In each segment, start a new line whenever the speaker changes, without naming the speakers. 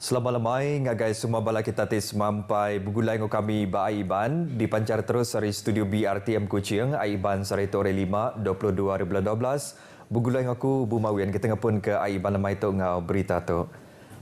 Selamat lemai, ngagai semua bala kita tis mampai bergulai dengan kami ba Aiban dipancar terus dari studio BRTM Kuching, Aiban Sarito Ore 5, 22/12. Bergulai dengan aku, Bu Mawian, kita ngapun ke Aiban lemai tu ngau berita tu.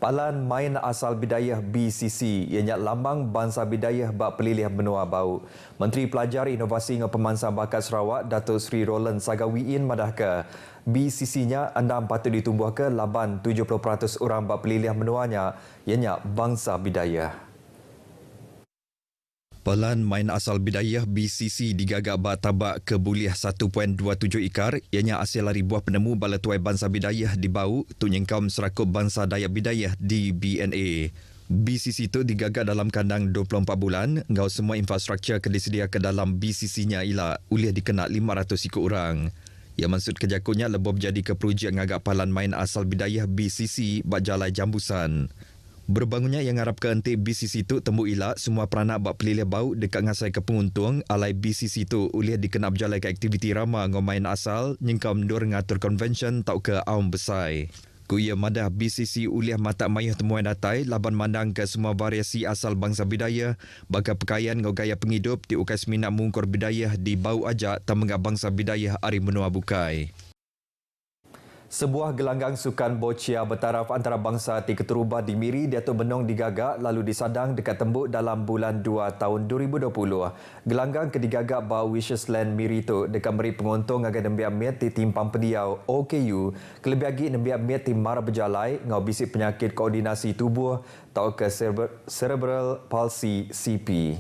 Palan main asal bidayah BCC ianya lambang bangsa bidayah bak pelilih benua bau. Menteri Pelajar Inovasi dan Pemansang Bakat Sarawak Datuk Seri Roland Sagawiin madah ke BCC-nya anda patut ditumbuh ke laban 70% orang bak pelilih benuanya ianya bangsa bidayah. Pelan main asal bidayah BCC digagak bak tabak ke buliah 1.27 ikar ianya hasil dari buah penemu bala tuai bangsa bidayah di bau tu nyengkaum serakup bangsa Dayak Bidayah di BNA. BCC itu digagak dalam kandang 24 bulan, ngau semua infrastruktur disedia ke dalam BCC-nya ialah uliah dikena 500 ikut orang. Ia maksud kejakunya lebih jadi ke projek ngagak palan main asal bidayah BCC bak jalai jambusan. Berbangunnya yang harap ke enti BCC itu temu ilak semua peranak bak pelilih bau dekat ngasai ke penguntung alai BCC itu uliah dikenap jalai ke aktiviti ramah ngomain asal nyengkau mendur ngatur konvensyen tau ke awam besar. Kuya madah BCC uliah mata mayuh temuan datai laban mandang ke semua variasi asal bangsa bidayah baka pakaian ngau gaya penghidup di ukai seminat mungkur bidayah di bau ajak tamengah bangsa bidayah ari menua bukai. Sebuah gelanggang sukan boccia bertaraf antarabangsa di Keteruba di Miri Datuk Benong digagak lalu disadang dekat tembuk dalam bulan 2 tahun 2020. Gelanggang kedigagak bau Wishes Land Miri itu dekat meri pengontung agar nembiak met di timpang pediau OKU kelebih lagi nembiak met di Mara Berjalai ngau bisik penyakit koordinasi tubuh tau ke cerebral palsy CP.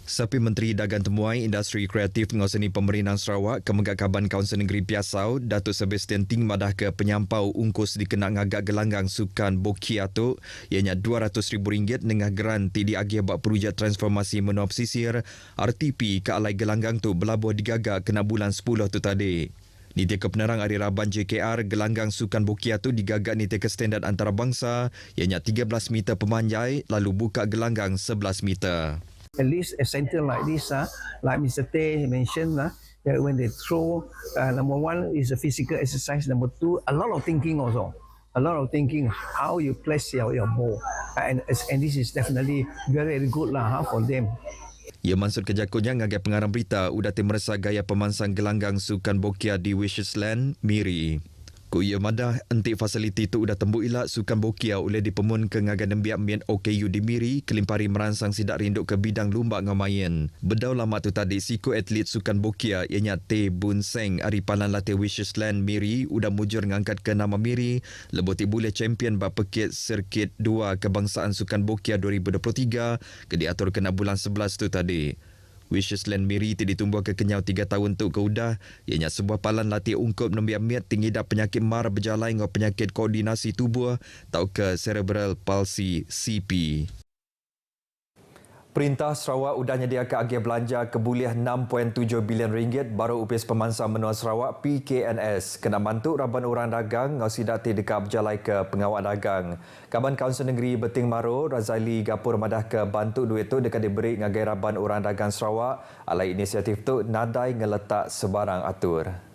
Sapi Menteri Dagang Temuai Industri Kreatif dengan Seni Pemerintahan Sarawak Kemegakaban Kaunsil Negeri Piasau Datuk Sebastian Ting madah ke penyampau ungkus dikenal ngagak gelanggang sukan Bokia tu ianya RM200,000 dengan geranti diagih bak projek transformasi menua pesisir RTP ke alai gelanggang tu belabuh digagak kena bulan 10 tu tadi. Niti ke penerang Hari Raban JKR, gelanggang sukan Bokia tu digagak niti ke standard antarabangsa ianya 13 meter pemanjai lalu buka gelanggang 11 meter.
At least a center like this, like Mr. Tay mentioned, that when they throw, number one is a physical exercise. Number two, a lot of thinking also. A lot of thinking how you place your ball. And this is definitely very, very good for them.
Ia maksud kejakunya ngagai pengarang berita udah merasa gaya pemansang gelanggang sukan Bokia di Wishes Land, Miri. Kuya madah enti fasiliti tu udah tembuk ilak sukan Bokia oleh dipemun ke ngagai nembiak mian OKU di Miri kelimpari merangsang sidak rinduk ke bidang lumba ngamayan. Bedau lama tu tadi siku atlet sukan Bokia ianya Tay Bun Seng ari palan latih Wishes Land Miri udah mujur ngangkat ke nama Miri leboti boleh champion bak pekit sirkit 2 kebangsaan sukan Bokia 2023 ke diatur kena bulan 11 tu tadi. Wishes Land Miri ditumbuh ke kenyau 3 tahun tu ke udah ianya sebuah palan latih ungkup nembiak miat tinggi dah penyakit mar berjalai ngau penyakit koordinasi tubuh tau ke cerebral palsy CP. Perintah Sarawak udah nyediakan agih belanja kebuliah RM6.7 bilion baru upis pemansang menua Sarawak PKNS kena bantu Raban Orang Dagang ngau sidati dekat berjalai ke pengawal dagang. Kaban Kaunsil Negeri Beting Maro Razali Gapur madah ke bantu duit tu dekat diberi ngagai Raban Orang Dagang Sarawak alai inisiatif tu nadai ngeletak sebarang atur.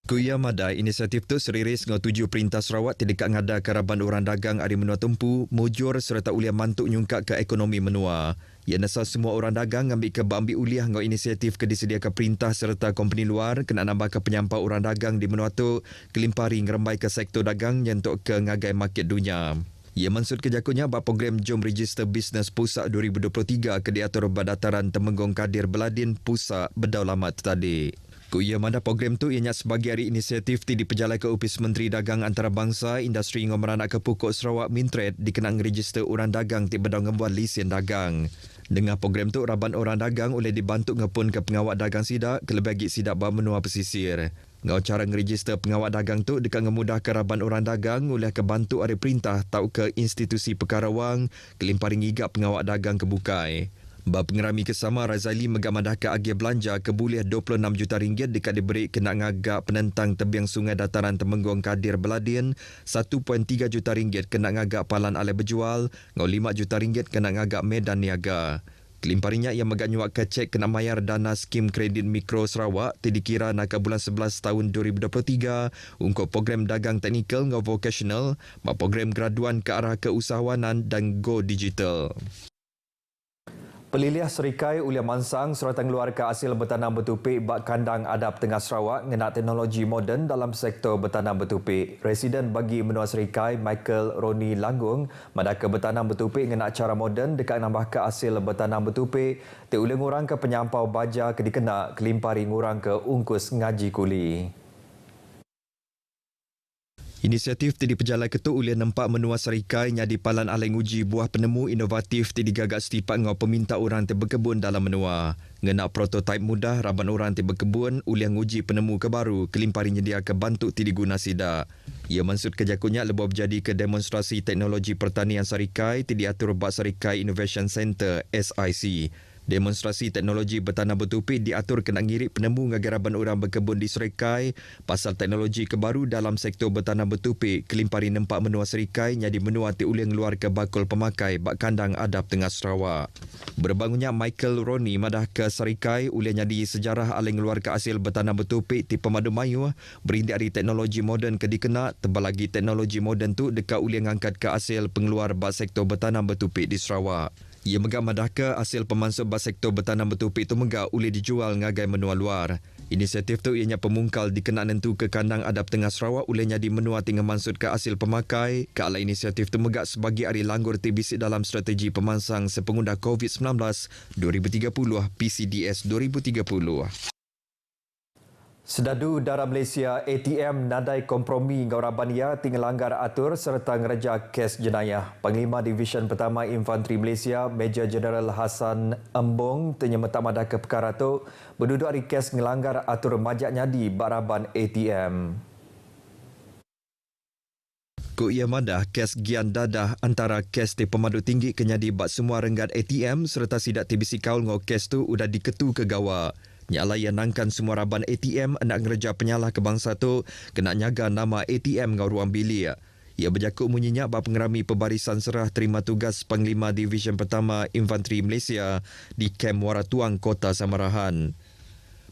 Kuya madai inisiatif tu seriris ngau 7 perintah Sarawak tidak ngada karaban orang dagang ari menua tempu mujur serta uliah mantuk nyungkak ke ekonomi menua. Ia nasa semua orang dagang ambil ke ambil uliah ngau inisiatif ke disediakan perintah serta company luar kena nambah ke penyampau orang dagang di menua tu kelimpari ngerembai ke sektor dagang nyentuk ke ngagai market dunia. Ia maksud kejakunya bak program Jom Register Bisnes Pusat 2023 ke diatur Badataran Temenggung Kadir Beladin Pusat Bedau Lamat tadi. Kuya mana program tu ianya sebagai hari inisiatif di pejalai ke Upis Menteri Dagang Antarabangsa Industri Ngomeranak ke Pokok Sarawak Mintred dikenang register orang dagang ti bedau ngebuat lisen dagang. Dengan program tu Raban Orang Dagang oleh dibantu ngepun ke pengawal dagang sidak kelebih lagi sidak bah menua pesisir. Ngau cara ngeregister pengawal dagang tu dekat ngemudah ke Raban Orang Dagang oleh kebantu ada perintah tau ke institusi perkara wang kelimpari ngigap pengawal dagang kebukai. Bab pengerami kesama Razali megamadah ke agih belanja kebuliah RM26 juta dekat diberi kena ngagak penentang tebiang sungai dataran Temenggung Kadir Beladin, RM1.3 juta kena ngagak palan alai berjual, ngau RM5 juta kena ngagak medan niaga. Kelimparinya yang meganyuak kecek kena mayar dana skim kredit mikro Sarawak dikira nak ke bulan 11 tahun 2023 untuk program dagang teknikal dengan vocational, program graduan ke arah keusahawanan dan Go Digital. Peliliah Serikai Ulia Mansang suratan keluar ke hasil bertanam bertupik bak kandang adap tengah Sarawak ngenak teknologi moden dalam sektor bertanam bertupik. Residen bagi menua Serikai Michael Roni Langgung madaka bertanam bertupik ngenak cara moden dekat nambah ke hasil bertanam bertupik teulih ngurang ke penyampau baja ke dikena kelimpari ngurang ke ungkus ngaji kuli. Inisiatif di pejalan ketuk ulian nampak menua Serikai nyadi palan aleng uji buah penemu inovatif di gagak setipak ngau peminta orang berkebun dalam menua. Ngenak prototipe mudah raban orang berkebun ulian uji penemu kebaru kelimpari nyedia ke bantuk diguna sida. Ia maksud kejakunya lebih jadi ke demonstrasi teknologi pertanian Serikai diatur bak Serikai Innovation Center SIC. Demonstrasi teknologi bertanam bertupik diatur kena ngirik penemu ngagaraban orang berkebun di Serikai pasal teknologi kebaru dalam sektor bertanam bertupik kelimpari nempak menua Serikai nyadi menua tiuling luar ke bakul pemakai bak kandang adap tengah Sarawak. Berbangunnya Michael Roni madah ke Serikai ulian nyadi sejarah aleng luar ke hasil bertanam bertupik di Pemadu Mayu berindik dari teknologi moden ke dikena tebal lagi teknologi moden tu dekat ulian angkat ke hasil pengeluar bak sektor bertanam bertupik di Sarawak. Ia megak madahka hasil pemansuk bas sektor bertanam bertupik itu megak boleh dijual ngagai menua luar. Inisiatif tu ianya pemungkal dikena nentu ke kandang adap tengah Sarawak olehnya di menua tinggal mansut ke hasil pemakai. Ke ala inisiatif tu megak sebagai hari langgur TBC dalam strategi pemansang sepengundah COVID-19 2030 PCDS 2030. Sedadu Darah Malaysia ATM nadai kompromi Gaurabania tinggal langgar atur serta ngereja kes jenayah. Panglima Division Pertama Infanteri Malaysia Major General Hassan Embong tenyemetak madah ke perkara tu berduduk hari kes ngelanggar atur majak nyadi baraban ATM. Ku ia madah kes gian dadah antara kes di Pemadu Tinggi kenyadi bak semua renggat ATM serta sidak TBC kaul ngau kes tu udah diketu ke gawa. Nyala yang nangkan semua raban ATM nak ngereja penyalah kebangsa tu kena nyaga nama ATM ngau ruang bilik. Ia berjakut munyinya bak pengerami pembarisan serah terima tugas Panglima Division Pertama Infanteri Malaysia di Kem Waratuang, Kota Samarahan.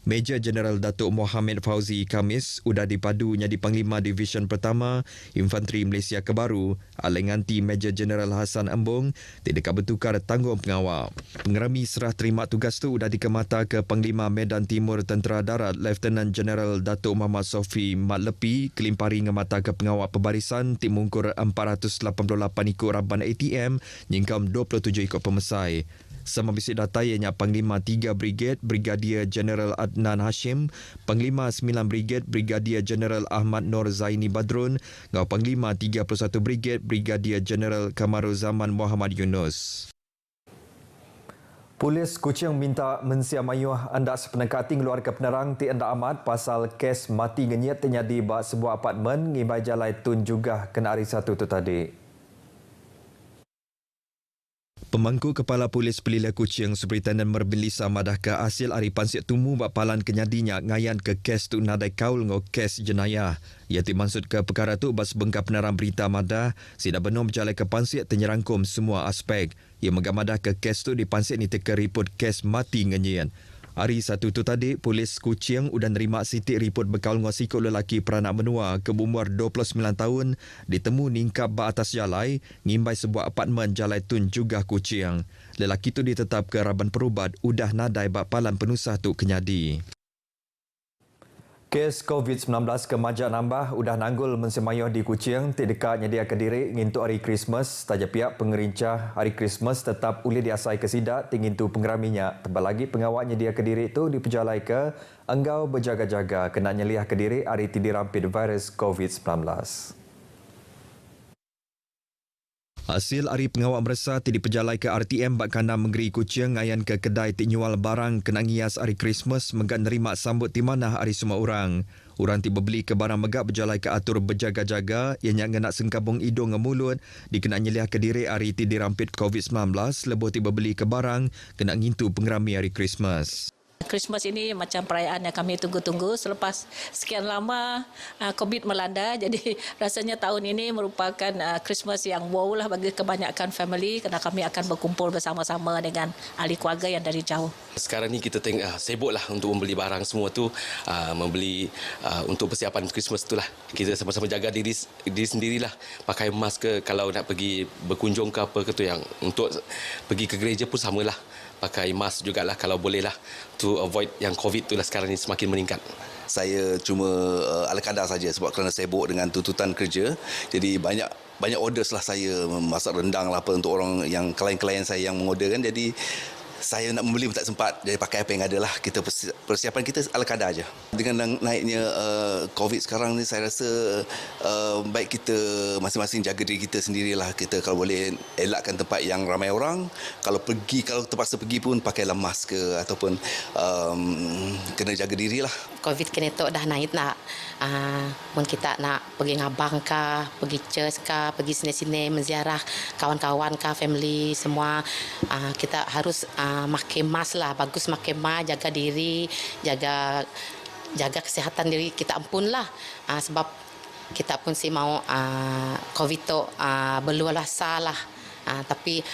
Major General Datuk Mohamed Fauzi Khamis udah dipadu nyadi Panglima Division Pertama Infanteri Malaysia kebaru aleng anti Major General Hassan Embong tidak bertukar tanggung pengawal. Pengerami serah terima tugas tu udah dikemata ke Panglima Medan Timur Tentera Darat Lieutenant General Datuk Muhammad Sofi Mat Lepi kelimpari ngemata ke pengawal pembarisan tim mungkur 488 ikut raban ATM nyingkam 27 ikut pemesai. Sama bisik data ianya Panglima 3 Brigade Brigadier General Adnan Hashim, Panglima 9 Brigade Brigadier General Ahmad Nur Zaini Badrun, ngau Panglima 31 Brigade Brigadier General Kamaruzaman Muhammad Yunus. Polis Kuching minta mensia mayuh anda sepenangkat luar ke penerang ti anda amat pasal kes mati ngenyat terjadi bak sebuah apartmen ngibai jalai tun juga kena hari satu tu tadi. Pemangku Kepala Polis Peliliah Kuching Superintendent Merbilisa madah ke hasil hari pansik tumu bak palan kenyadinya ngayan ke kes tu nadai kaul ngau kes jenayah. Ia dimaksud ke perkara tu bas bengkap penerang berita madah sida benar berjalan ke pansik tenyerangkum semua aspek. Ia megamadah ke kes tu di pansik ni teka report kes mati ngenyian. Hari satu tu tadi, Polis Kuching udah nerima sitik report bekal ngosikut lelaki peranak menua ke umur 29 tahun ditemu ningkap bak atas jalai ngimbai sebuah apartmen Jalai Tun juga Kuching. Lelaki tu ditetap ke Raban Perubat udah nadai bak palan penusah tu kenyadi. Kes COVID-19 ke majak nambah udah nanggul mensemayuh di Kuching tidak nyedia ke diri ngintuk hari Christmas taja pihak pengerincah hari Christmas tetap boleh diasai ke sidak tingintu pengeraminya tebal lagi pengawak nyedia ke diri itu diperjalai ke enggau berjaga-jaga kena nyeliah ke diri hari dirampit virus COVID-19. Hasil hari pengawak meresa tidak perjalai ke RTM bak kandang Menggeri Kuching ngayan ke kedai nyual barang kena ngias hari Christmas megak nerima sambut di mana hari semua orang. Orang tiba beli ke barang megak berjalai ke atur berjaga-jaga yang nak sengkabung hidung ke mulut dikena nyeliah ke diri hari dirampit COVID-19 lebih tiba beli ke barang kena ngintu pengerami hari Christmas.
Christmas ini macam perayaan yang kami tunggu-tunggu selepas sekian lama COVID melanda. Jadi rasanya tahun ini merupakan Christmas yang wow lah bagi kebanyakan family kerana kami akan berkumpul bersama-sama dengan ahli keluarga yang dari jauh.
Sekarang ni kita sibuk lah untuk membeli barang semua tu, membeli untuk persiapan Christmas tu lah. Kita sama-sama jaga diri sendirilah. Pakai mask ke kalau nak pergi berkunjung ke apa ke tu, yang untuk pergi ke gereja pun samalah. Pakai mask jugalah kalau boleh lah, to avoid yang COVID tu lah sekarang ni semakin meningkat.
Saya cuma ala kadar saja sebab kerana sibuk dengan tuntutan kerja. Jadi banyak orders lah saya, masak rendang lah apa untuk orang yang klien-klien saya yang mengorderkan. Jadi saya nak membeli pun tak sempat, jadi pakai apa yang ada lah. Kita persiapan kita ala kadar aja. Dengan naiknya COVID sekarang ni, saya rasa baik kita masing-masing jaga diri kita sendirilah. Kita kalau boleh elakkan tempat yang ramai orang. Kalau terpaksa pergi pun pakailah mask ke, ataupun kena jaga dirilah.
COVID kini tu dah naik nak. Mungkin kita nak pergi ngabang kah, pergi church kah, pergi sini-sini menziarah kawan-kawan kah, family semua. Kita harus pakai mask lah, bagus pakai mask, jaga diri, jaga kesihatan diri kita pun lah. Sebab kita pun si mau COVID tu berluasa lah. Tapi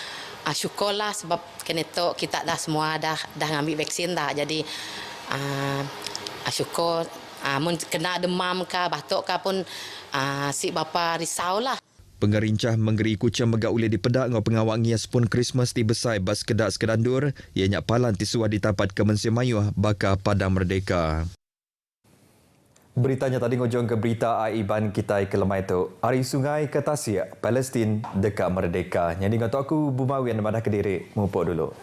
syukurlah sebab kini tu kita dah semua dah ngambil vaksin dah. Jadi syukur. Mun kena demam kah, batuk kah pun si bapa risaulah.
Pengerincah menggeri kucing megak ulih di pedak ngau pengawak ngias pun Christmas di besai bas kedak sekedandur ianya palan tisua ditapat ke Mensia Mayuh baka Padang Merdeka. Beritanya tadi ngojong ke berita aiban kita ke lemai tu. Ari sungai ke Tasik, Palestin dekat merdeka. Yang ngatu aku Bumawi yang madah Kediri. Mupuk dulu.